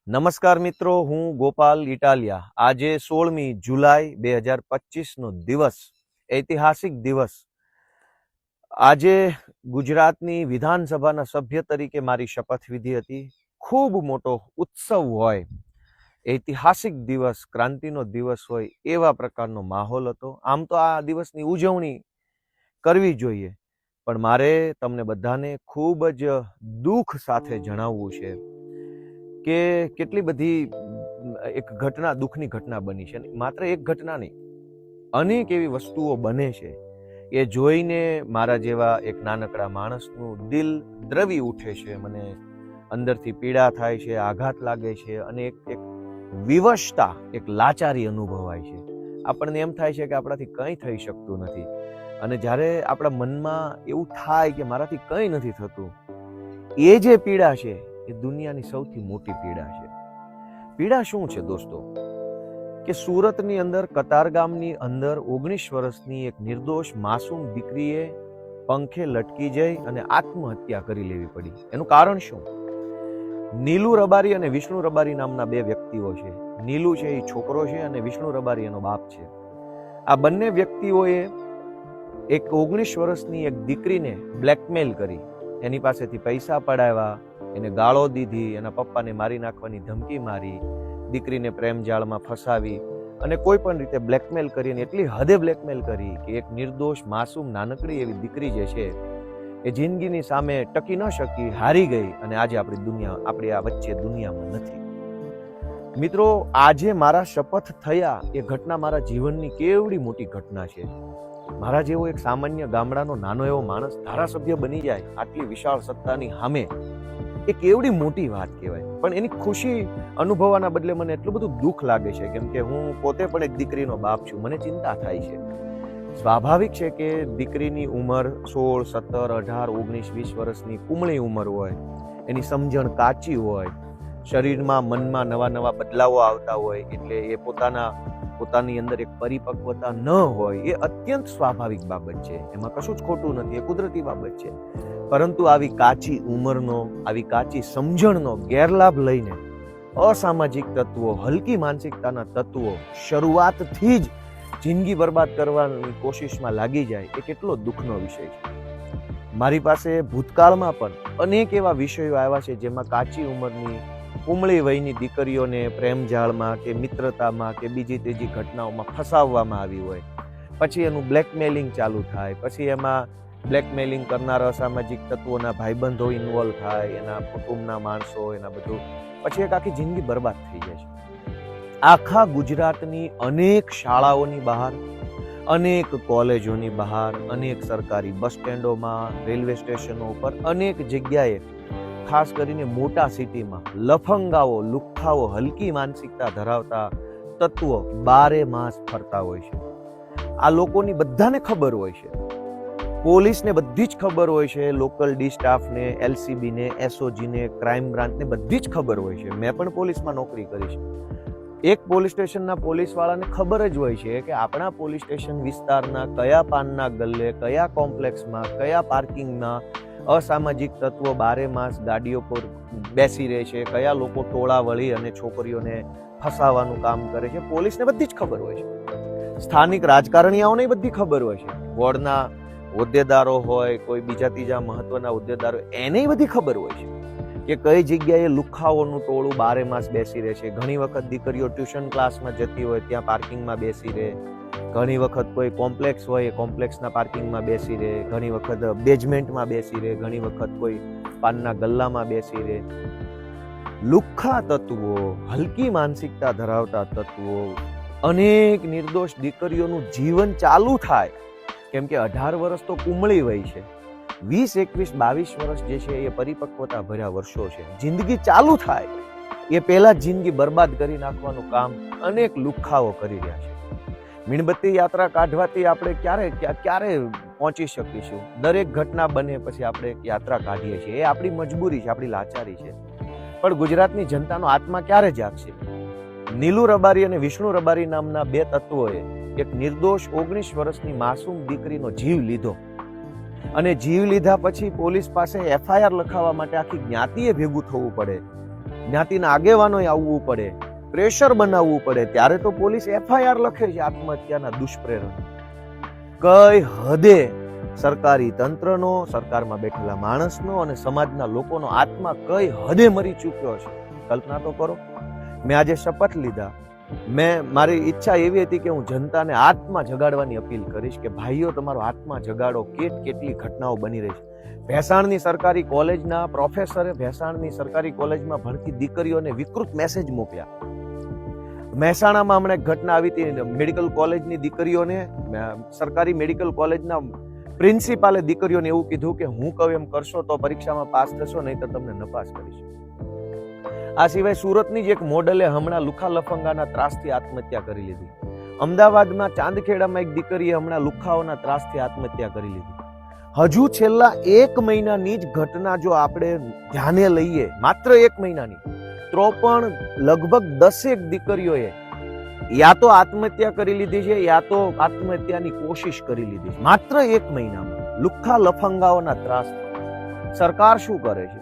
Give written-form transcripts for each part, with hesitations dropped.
નમસ્કાર મિત્રો, હું ગોપાલ ઇટાલિયા. આજે 16મી જુલાઈ 2025નો દિવસ, ઐતિહાસિક દિવસ. આજે ગુજરાતની વિધાનસભાના સભ્ય તરીકે મારી શપથવિધિ હતી. ખૂબ મોટો ઉત્સવ હોય, ઐતિહાસિક દિવસ, ક્રાંતિનો દિવસ હોય એવા પ્રકારનો માહોલ હતો. આમ તો આ દિવસની ઉજવણી કરવી જોઈએ, પણ મારે તમને બધાને ખૂબ જ દુઃખ સાથે જણાવવું છે કે કેટલી બધી એક ઘટના, દુઃખની ઘટના બની છે. માત્ર એક ઘટના નહીં, અનેક એવી વસ્તુઓ બને છે એ જોઈને મારા જેવા એક નાનકડા માણસનું દિલ દ્રવી ઉઠે છે. મને અંદરથી પીડા થાય છે, આઘાત લાગે છે અને એક વિવશતા, એક લાચારી અનુભવાય છે. આપણને એમ થાય છે કે આપણાથી કંઈ થઈ શકતું નથી. અને જ્યારે આપણા મનમાં એવું થાય કે મારાથી કંઈ નથી થતું, એ જે પીડા છે એ દુનિયાની સૌથી મોટી પીડા છે. પીડા શું છે દોસ્તો? કે સુરતની અંદર, કતારગામની અંદર 19 વર્ષની એક નિર્દોષ માસૂમ દીકરીએ પંખે લટકી જઈ અને આત્મહત્યા કરી લેવી પડી. એનું કારણ શું? નીલુ રબારી અને વિષ્ણુ રબારી નામના બે વ્યક્તિઓ છે. નીલુ છે એ છોકરો છે અને વિષ્ણુ રબારી એનો બાપ છે. આ બંને વ્યક્તિઓએ એક 19 વર્ષની એક દીકરીને બ્લેકમેલ કરી, એની પાસેથી પૈસા પડાવ્યા, એને ગાળો દીધી, એના પપ્પાને મારી નાખવાની ધમકી મારી, દીકરીને પ્રેમ જાળમાં ફસાવી અને કોઈ પણ રીતે બ્લેકમેલ કરીને એટલી હદે બ્લેકમેલ કરી કે એક નિર્દોષ માસૂમ નાનકડી એવી દીકરી જે છે એ જિંદગીની સામે ટકી ન શકી, હારી ગઈ અને આજે આપણી આ વચ્ચે દુનિયામાં નથી. મિત્રો, આજે મારા શપથ થયા એ ઘટના મારા જીવનની કેવડી મોટી ઘટના છે. મારા જેવો એક સામાન્ય ગામડાનો નાનો એવો માણસ ધારાસભ્ય બની જાય આટલી વિશાળ સત્તાની સામે, એ કેવડી મોટી વાત કહેવાય. પણ એની ખુશી અનુભવવાના બદલે મને એટલું બધું દુઃખ લાગે છે, કેમ કે હું પોતે પણ એક દીકરીનો બાપ છું. મને ચિંતા થાય છે. સ્વાભાવિક છે કે દીકરીની ઉંમર 16, 17, 18, 19, 20 વર્ષની કુમળી ઉંમર હોય, એની સમજણ કાચી હોય, શરીરમાં, મનમાં નવા નવા બદલાવો આવતા હોય, એટલે એ પોતાની અંદર એક પરિપક્વતા ન હોય, એ અત્યંત સ્વાભાવિક બાબત છે. એમાં કશું જ ખોટું નથી, એ કુદરતી બાબત છે. પરંતુ આવી કાચી ઉંમરનો, આવી કાચી સમજણનો ગેરલાભ લઈને અસામાજિક તત્વો, હલકી માનસિકતાના તત્વો શરૂઆતથી જ જિંદગી બરબાદ કરવાની કોશિશમાં લાગી જાય, એ કેટલો દુઃખનો વિષય છે. મારી પાસે ભૂતકાળમાં પણ અનેક એવા વિષયો આવ્યા છે જેમાં કાચી ઉંમરની, કુમળી વયની દીકરીઓને પ્રેમજાળમાં કે મિત્રતામાં કે બીજી ત્રીજી ઘટનાઓમાં ફસાવવામાં આવી હોય. પછી એનું બ્લેકમેલિંગ ચાલુ થાય, પછી એમાં બ્લેકમેલિંગ કરનાર અસામાજિક તત્વોના ભાઈબંધો ઇન્વોલ્વ થાય, એના કુટુંબના માણસો, એના બધું, પછી એક આખી જિંદગી બરબાદ થઈ જાય છે. આખા ગુજરાતની અનેક શાળાઓની બહાર, અનેક કોલેજોની બહાર, અનેક સરકારી બસ સ્ટેન્ડોમાં, રેલવે સ્ટેશનો ઉપર, અનેક જગ્યાએ, ખાસ કરીને મોટા સિટીમાં લફંગાઓ, લુખ્ખાઓ, હલકી માનસિકતા ધરાવતા તત્વો બારે માસ ફરતા હોય છે. આ લોકોની બધાને ખબર હોય છે, પોલીસને બધી જ ખબર હોય છે, લોકલ ડી સ્ટાફને, એલસીબીને, એસઓજીને, ક્રાઇમ બ્રાન્ચને બધી જ ખબર હોય છે. મેં પણ પોલીસમાં નોકરી કરી છે. એક પોલીસ સ્ટેશનના પોલીસવાળાને ખબર જ હોય છે કે આપણા પોલીસ સ્ટેશન વિસ્તારના કયા પાનના ગલ્લે, કયા કોમ્પ્લેક્સમાં, કયા પાર્કિંગમાં અસામાજિક તત્વો બારે માસ ગાડીઓ પર બેસી રહે છે, કયા લોકો ટોળા વળી અને છોકરીઓને ફસાવાનું કામ કરે છે. પોલીસને બધી જ ખબર હોય છે. સ્થાનિક રાજકારણીઓને બધી ખબર હોય છે. વોર્ડના હોદ્દેદારો હોય, કોઈ બીજા ત્રીજા મહત્વના હોદ્દેદારો, એને બધી ખબર હોય છે કે કઈ જગ્યાએ લુખ્ખાઓનું ટોળું બારે માસ બેસી રહે છે. ઘણી વખત દીકરીઓ ટ્યુશન ક્લાસમાં જતી હોય ત્યાં પાર્કિંગમાં બેસી રહે, ઘણી વખત કોઈ કોમ્પ્લેક્સ હોય એ કોમ્પ્લેક્સના પાર્કિંગમાં બેસી રહે, ઘણી વખત બેઝમેન્ટમાં બેસી રહે, ઘણી વખત કોઈ પાનના ગલ્લામાં બેસી રહે. લુખ્ખા તત્વો, હલકી માનસિકતા ધરાવતા તત્વો, અનેક નિર્દોષ દીકરીઓનું જીવન ચાલુ થાય, કેમ કે 18 વર્ષ તો કુમળી વય છે, 20, 21, 22 વર્ષ જે છે એ પરિપક્વતા ભર્યા વર્ષો છે. જિંદગી ચાલુ થાય એ પહેલા જ જિંદગી બરબાદ કરી નાખવાનું કામ અનેક લુખ્ખાઓ કરી રહ્યા છે. મીણબત્તી યાત્રા કાઢવાથી આપણે ક્યારે પહોંચી શકીશું? દરેક ઘટના બને પછી આપણે યાત્રા કાઢીએ છીએ, એ આપણી મજબૂરી છે, આપણી લાચારી છે. પણ ગુજરાતની જનતાનો આત્મા ક્યારે જાગશે? નીલુ રબારી અને વિષ્ણુ રબારી નામના બે તત્વોએ એક નિર્દોષ 19 વર્ષની માસૂમ દીકરીનો જીવ લીધો અને જીવ લીધા પછી પોલીસ પાસે એફઆઈઆર લખાવવા માટે આખી જ્ઞાતિએ ભેગું થવું પડે. જ્ઞાતિના આગેવાનોએ આવવું પડે, પ્રેશર બનાવવું પડે, ત્યારે તો પોલીસ FIR લખે છે આત્મહત્યાના દુષ્પ્રેરણ. કઈ હદે સરકારી તંત્રનો, સરકારમાં બેઠેલા માણસનો અને સમાજના લોકોનો આત્મા કઈ હદે મરી ચૂક્યો છે. કલ્પના તો કરો. મેં આજે શપથ લીધા. મારી ઈચ્છા એવી હતી કે હું જનતાને આત્મા જગાડવાની અપીલ કરીશ કે ભાઈઓ, તમારો આત્મા જગાડો. કેટલી ઘટનાઓ બની રહી છે. ભેસાણની સરકારી કોલેજના પ્રોફેસરે ભેસાણની સરકારી કોલેજમાં ભણતી દીકરીઓને વિકૃત મેસેજ મોકલ્યા. મહેસાણામાં હમણાં એક ઘટના આવી હતી. મેડિકલ કોલેજની દીકરીઓને, સરકારી મેડિકલ કોલેજના પ્રિન્સિપાલે દીકરીઓને એવું કીધું કે હું કહું એમ કરશો તો પરીક્ષામાં પાસ થશો, નહીં તો તમને નપાસ કરીશ. આ સિવાય સુરતની જ એક મોડલે હમણાં લુખા લફંગાના ત્રાસથી આત્મહત્યા કરી લીધી. અમદાવાદમાં ચાંદખેડામાં એક દીકરીએ હમણાં લુખાઓના ત્રાસથી આત્મહત્યા કરી લીધી. હજુ છેલ્લા 1 મહિનાની જ ઘટના જો આપણે ધ્યાને લઈએ, માત્ર 1 મહિનાની, તો પણ લગભગ 10 દીકરીઓએ યા તો આત્મહત્યા કરી લીધી છે, યા તો આત્મહત્યાની કોશિશ કરી લીધી છે, માત્ર 1 મહિનામાં. લુખ્ખા લફંગાઓના ત્રાસ. સરકાર શું કરે છે?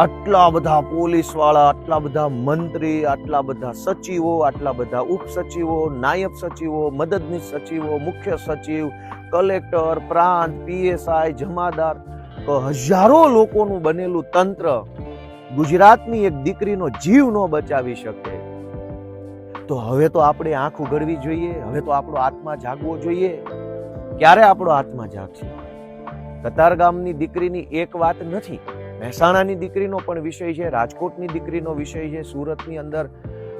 આટલા બધા પોલીસ વાળા, આટલા બધા મંત્રી, આટલા બધા સચિવો, આટલા બધા ઉપસચિવો, નાયબ સચિવો, મદદનીશ સચિવો, મુખ્ય સચિવ, કલેક્ટર, પ્રાંત, PSI, જમાદાર, હજારો લોકોનું બનેલું તંત્ર ગુજરાતની એક દીકરીનો જીવ ન બચાવી શકે. તો હવે તો આપણે આંખ ઉઘડવી જોઈએ. હવે તો આપણો આત્મા જાગવો જોઈએ. ક્યારે આપણો આત્મા જાગશે? કતારગામની દીકરીની એક વાત નથી, મહેસાણાની દીકરીનો પણ વિષય છે, રાજકોટની દીકરીનો વિષય છે, સુરતની અંદર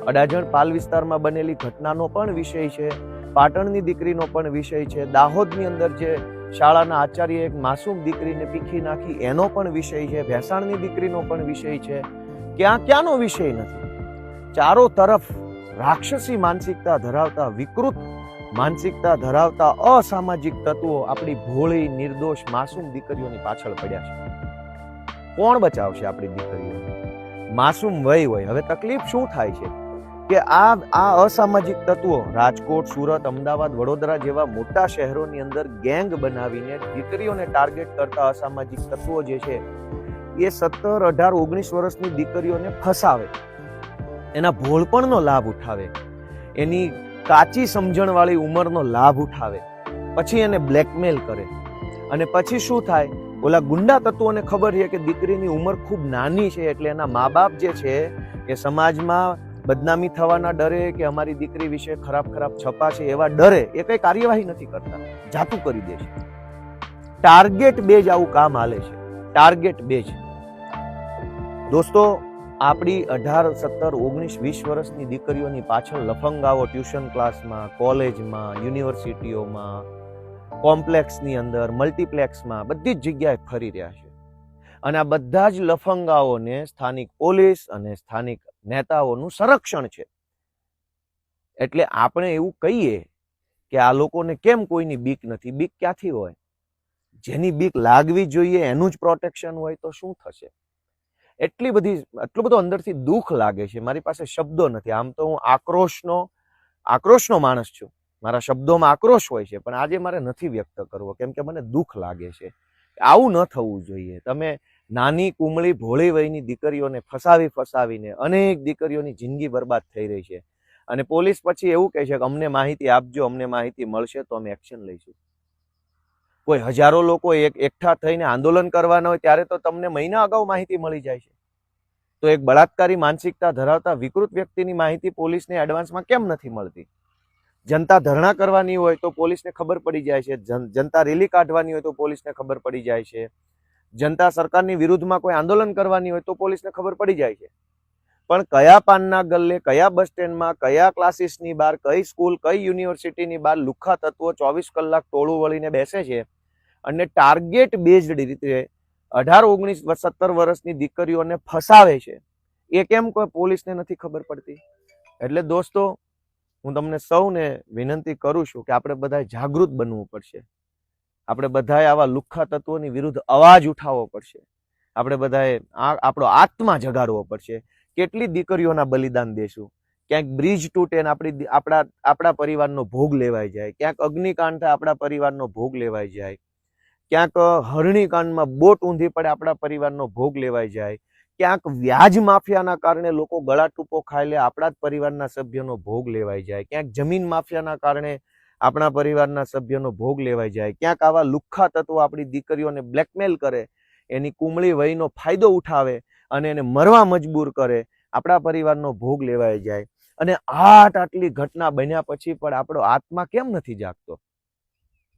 અડાજણ પાલ વિસ્તારમાં બનેલી ઘટનાનો પણ વિષય છે, પાટણની દીકરીનો પણ વિષય છે, દાહોદની અંદર જે શાળાના આચાર્ય એક માસૂમ દીકરીને પીખી નાખી એનો પણ વિષય છે, ભેસાણની દીકરીનો પણ વિષય છે. ક્યાંનો વિષય નથી. ચારો તરફ રાક્ષસી માનસિકતા ધરાવતા, વિકૃત માનસિકતા ધરાવતા અસામાજિક તત્વો આપણી ભોળી, નિર્દોષ, માસૂમ દીકરીઓની પાછળ પડ્યા છે. કોણ બચાવશે આપણી દીકરીઓ? માસૂમ વય હોય. હવે તકલીફ શું થાય છે કે આ અસામાજિક તત્વો રાજકોટ, સુરત, અમદાવાદ, વડોદરા જેવા મોટા શહેરોની અંદર ગેંગ બનાવીને દીકરીઓને ટાર્ગેટ કરતા અસામાજિક તત્વો જે છે એ 17, 18, 19 વર્ષની દીકરીઓને ફસાવે, એના ભોળપણનો લાભ ઉઠાવે, એની કાચી સમજણવાળી ઉંમરનો લાભ ઉઠાવે, પછી એને બ્લેકમેલ કરે. અને પછી શું થાય? ઓલા ગુંડા તત્વોને ખબર છે કે દીકરીની ઉંમર ખૂબ નાની છે, એટલે એના મા બાપ જે છે એ સમાજમાં બદનામી થવાના ડરે કે અમારી દીકરી વિશે ખરાબ છપા છે એવા ડરે એ કઈ કાર્યવાહી નથી કરતા, જાતું કરી દે છે. ટાર્ગેટ બેઝ આવું કામ હાલે છે. Target base. દોસ્તો, આપણી 18, 17, 19, 20 વર્ષની દીકરીઓની પાછળ લફંગાઓ ટ્યુશન ક્લાસમાં, કોલેજમાં, યુનિવર્સિટીઓમાં, કોમ્પ્લેક્સની અંદર, મલ્ટીપ્લેક્સમાં, બધી જ જગ્યાએ ફરી રહ્યા છે. અને આ બધા જ લફંગાઓને સ્થાનિક પોલીસ અને સ્થાનિક નેતાઓનું સંરક્ષણ છે. એટલે આપણે એવું કહીએ કે આ લોકોને કેમ કોઈની બીક નથી? બીક ક્યાંથી હોય? જેની બીક લાગવી જોઈએ એનું જ પ્રોટેક્શન હોય તો શું થશે? એટલું બધું અંદરથી દુઃખ લાગે છે. મારી પાસે શબ્દો નથી. આમ તો હું આક્રોશનો માણસ છું. મારા શબ્દોમાં આક્રોશ હોય છે, પણ આજે મારે નથી વ્યક્ત કરવો, કેમ કે મને દુઃખ લાગે છે. આવું ન થવું જોઈએ. તમે નાની કુમળી ભોળી વયની દીકરીઓને ફસાવીને અનેક દીકરીઓની જિંદગી બરબાદ થઈ રહી છે. અને પોલીસ પછી એવું કહે છે કે અમને માહિતી આપજો, અમને માહિતી મળશે તો અમે એક્શન લઈશું. કોઈ હજારો લોકો એકઠા થઈને આંદોલન કરવાના હોય ત્યારે તો તમને મહિના અગાઉ માહિતી મળી જાય છે. તો એક બળાત્કારી માનસિકતા ધરાવતા વિકૃત વ્યક્તિની માહિતી પોલીસને એડવાન્સમાં કેમ નથી મળતી? જનતા ધરણા કરવાની હોય તો પોલીસને ખબર પડી જાય છે, જનતા રેલી કાઢવાની હોય તો પોલીસને ખબર પડી જાય છે, જનતા સરકારની વિરુદ્ધમાં કોઈ આંદોલન કરવાની હોય તો પોલીસને ખબર પડી જાય છે. પણ કયા પાનના ગલ્લે, કયા બસ સ્ટેન્ડમાં, કયા ક્લાસીસની બહાર, કઈ સ્કૂલ, કઈ યુનિવર્સિટીની બહાર લુખ્ખા તત્વો 24 કલાક ટોળું વળીને બેસે છે અને ટાર્ગેટ બેઝડ રીતે 18, 19, 17 વર્ષની દીકરીઓને ફસાવે છે, એ કેમ કોઈ પોલીસને નથી ખબર પડતી? એટલે દોસ્તો, હું તમને સૌને વિનંતી કરું છું કે આપણે બધાએ જાગૃત બનવું પડશે. આપણે બધાએ આવા લુખ્ખા તત્વોની વિરુદ્ધ અવાજ ઉઠાવવો પડશે. આપણે બધાએ આપણો આત્મા જગાડવો પડશે. કેટલી દીકરીઓના બલિદાન દેશું? ક્યાંક બ્રિજ તૂટે ને આપણા પરિવારનો ભોગ લેવાઈ જાય, ક્યાંક અગ્નિકાંડ થાય આપણા પરિવારનો ભોગ લેવાઈ જાય, ક્યાંક હરણીકાંડમાં બોટ ઊંધી પડે આપણા પરિવારનો ભોગ લેવાઈ જાય, ક્યાંક વ્યાજ માફિયાના કારણે લોકો ગળા ટૂંપો ખાઈ લે, આપણા જ પરિવારના સભ્યનો ભોગ લેવાઈ જાય, ક્યાંક જમીન માફિયાના કારણે આપણા પરિવારના સભ્યનો ભોગ લેવાઈ જાય, ક્યાંક આવા લુખ્ખા તત્વો આપણી દીકરીઓને બ્લેકમેલ કરે, એની કુમળી વયનો ફાયદો ઉઠાવે અને એને મરવા મજબૂર કરે, આપણા પરિવારનો ભોગ લેવાઈ જાય. અને આટલી ઘટના બન્યા પછી પણ આપણો આત્મા કેમ નથી જાગતો?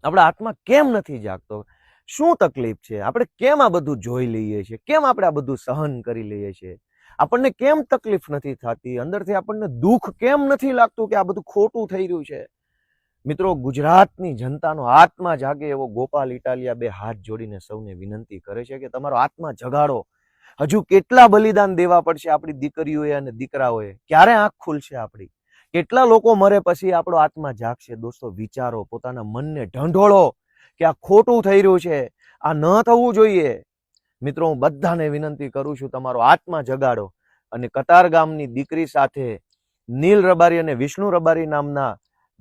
આપણા આત્મા કેમ નથી જાગતો? શું તકલીફ છે? આપણે કેમ આ બધું જોઈ લઈએ છીએ? કેમ આપણે આ બધું સહન કરી લઈએ છીએ? આપણને કેમ તકલીફ નથી થતી? અંદરથી આપણને દુઃખ કેમ નથી લાગતું કે આ બધું ખોટું થઈ રહ્યું છે? મિત્રો, ગુજરાતની જનતાનો આત્મા જાગે એવો ગોપાલ ઇટાલિયા બે હાથ જોડીને સૌને વિનંતી કરે છે કે તમારો આત્મા જગાડો. હજુ કેટલા બલિદાન દેવા પડશે આપણી દીકરીઓએ અને દીકરાઓએ? ક્યારે આંખ ખુલશે આપણી? કેટલા લોકો મરે પછી આપણો આત્મા જાગશે? દોસ્તો, વિચારો, પોતાના મનને ઢંઢોળો કે આ ખોટું થઈ રહ્યું છે, આ ન થવું જોઈએ. મિત્રો, હું બધાને વિનંતી કરું છું, તમારો આત્મા જગાડો અને કતાર ગામની દીકરી સાથે નીલ રબારી અને વિષ્ણુ રબારી નામના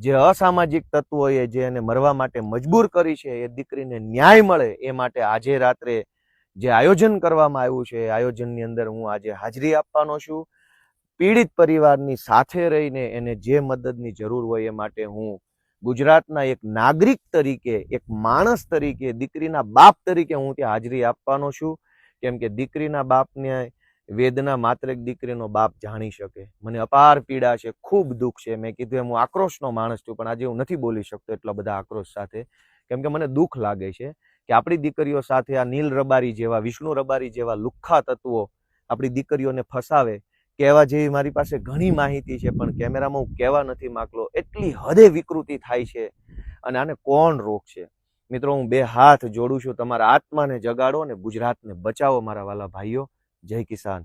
જે અસામાજિક તત્વોએ જે એને મરવા માટે મજબૂર કરી છે, એ દીકરીને ન્યાય મળે એ માટે આજે રાત્રે જે આયોજન કરવામાં આવ્યું છે, આયોજનની અંદર હું આજે હાજરી આપવાનો છું. પીડિત પરિવારની સાથે રહીને એને જે મદદની જરૂર હોય એ માટે હું ગુજરાતના એક નાગરિક તરીકે, એક માણસ તરીકે, દીકરીના બાપ તરીકે હું ત્યાં હાજરી આપવાનો છું. કેમ કે દીકરીના બાપને વેદના માત્ર એક દીકરીનો બાપ જાણી શકે. મને અપાર પીડા છે, ખૂબ દુઃખ છે. મેં કીધું એમ હું આક્રોશનો માણસ છું, પણ આજે હું નથી બોલી શકતો એટલા બધા આક્રોશ સાથે, કેમ કે મને દુઃખ લાગે છે કે આપણી દીકરીઓ સાથે આ નીલ રબારી જેવા, વિષ્ણુ રબારી જેવા લુખ્ખા તત્વો આપણી દીકરીઓને ફસાવે. કહેવા જેવી મારી પાસે ઘણી માહિતી છે, પણ કેમેરામાં હું કહેવા નથી માંગતો. એટલી હદે વિકૃતિ થાય છે અને આને કોણ રોકશે? મિત્રો, હું બે હાથ જોડું છું, તમારા આત્માને જગાડો અને ગુજરાતને બચાવો મારા વાલા ભાઈઓ. જય કિસાન.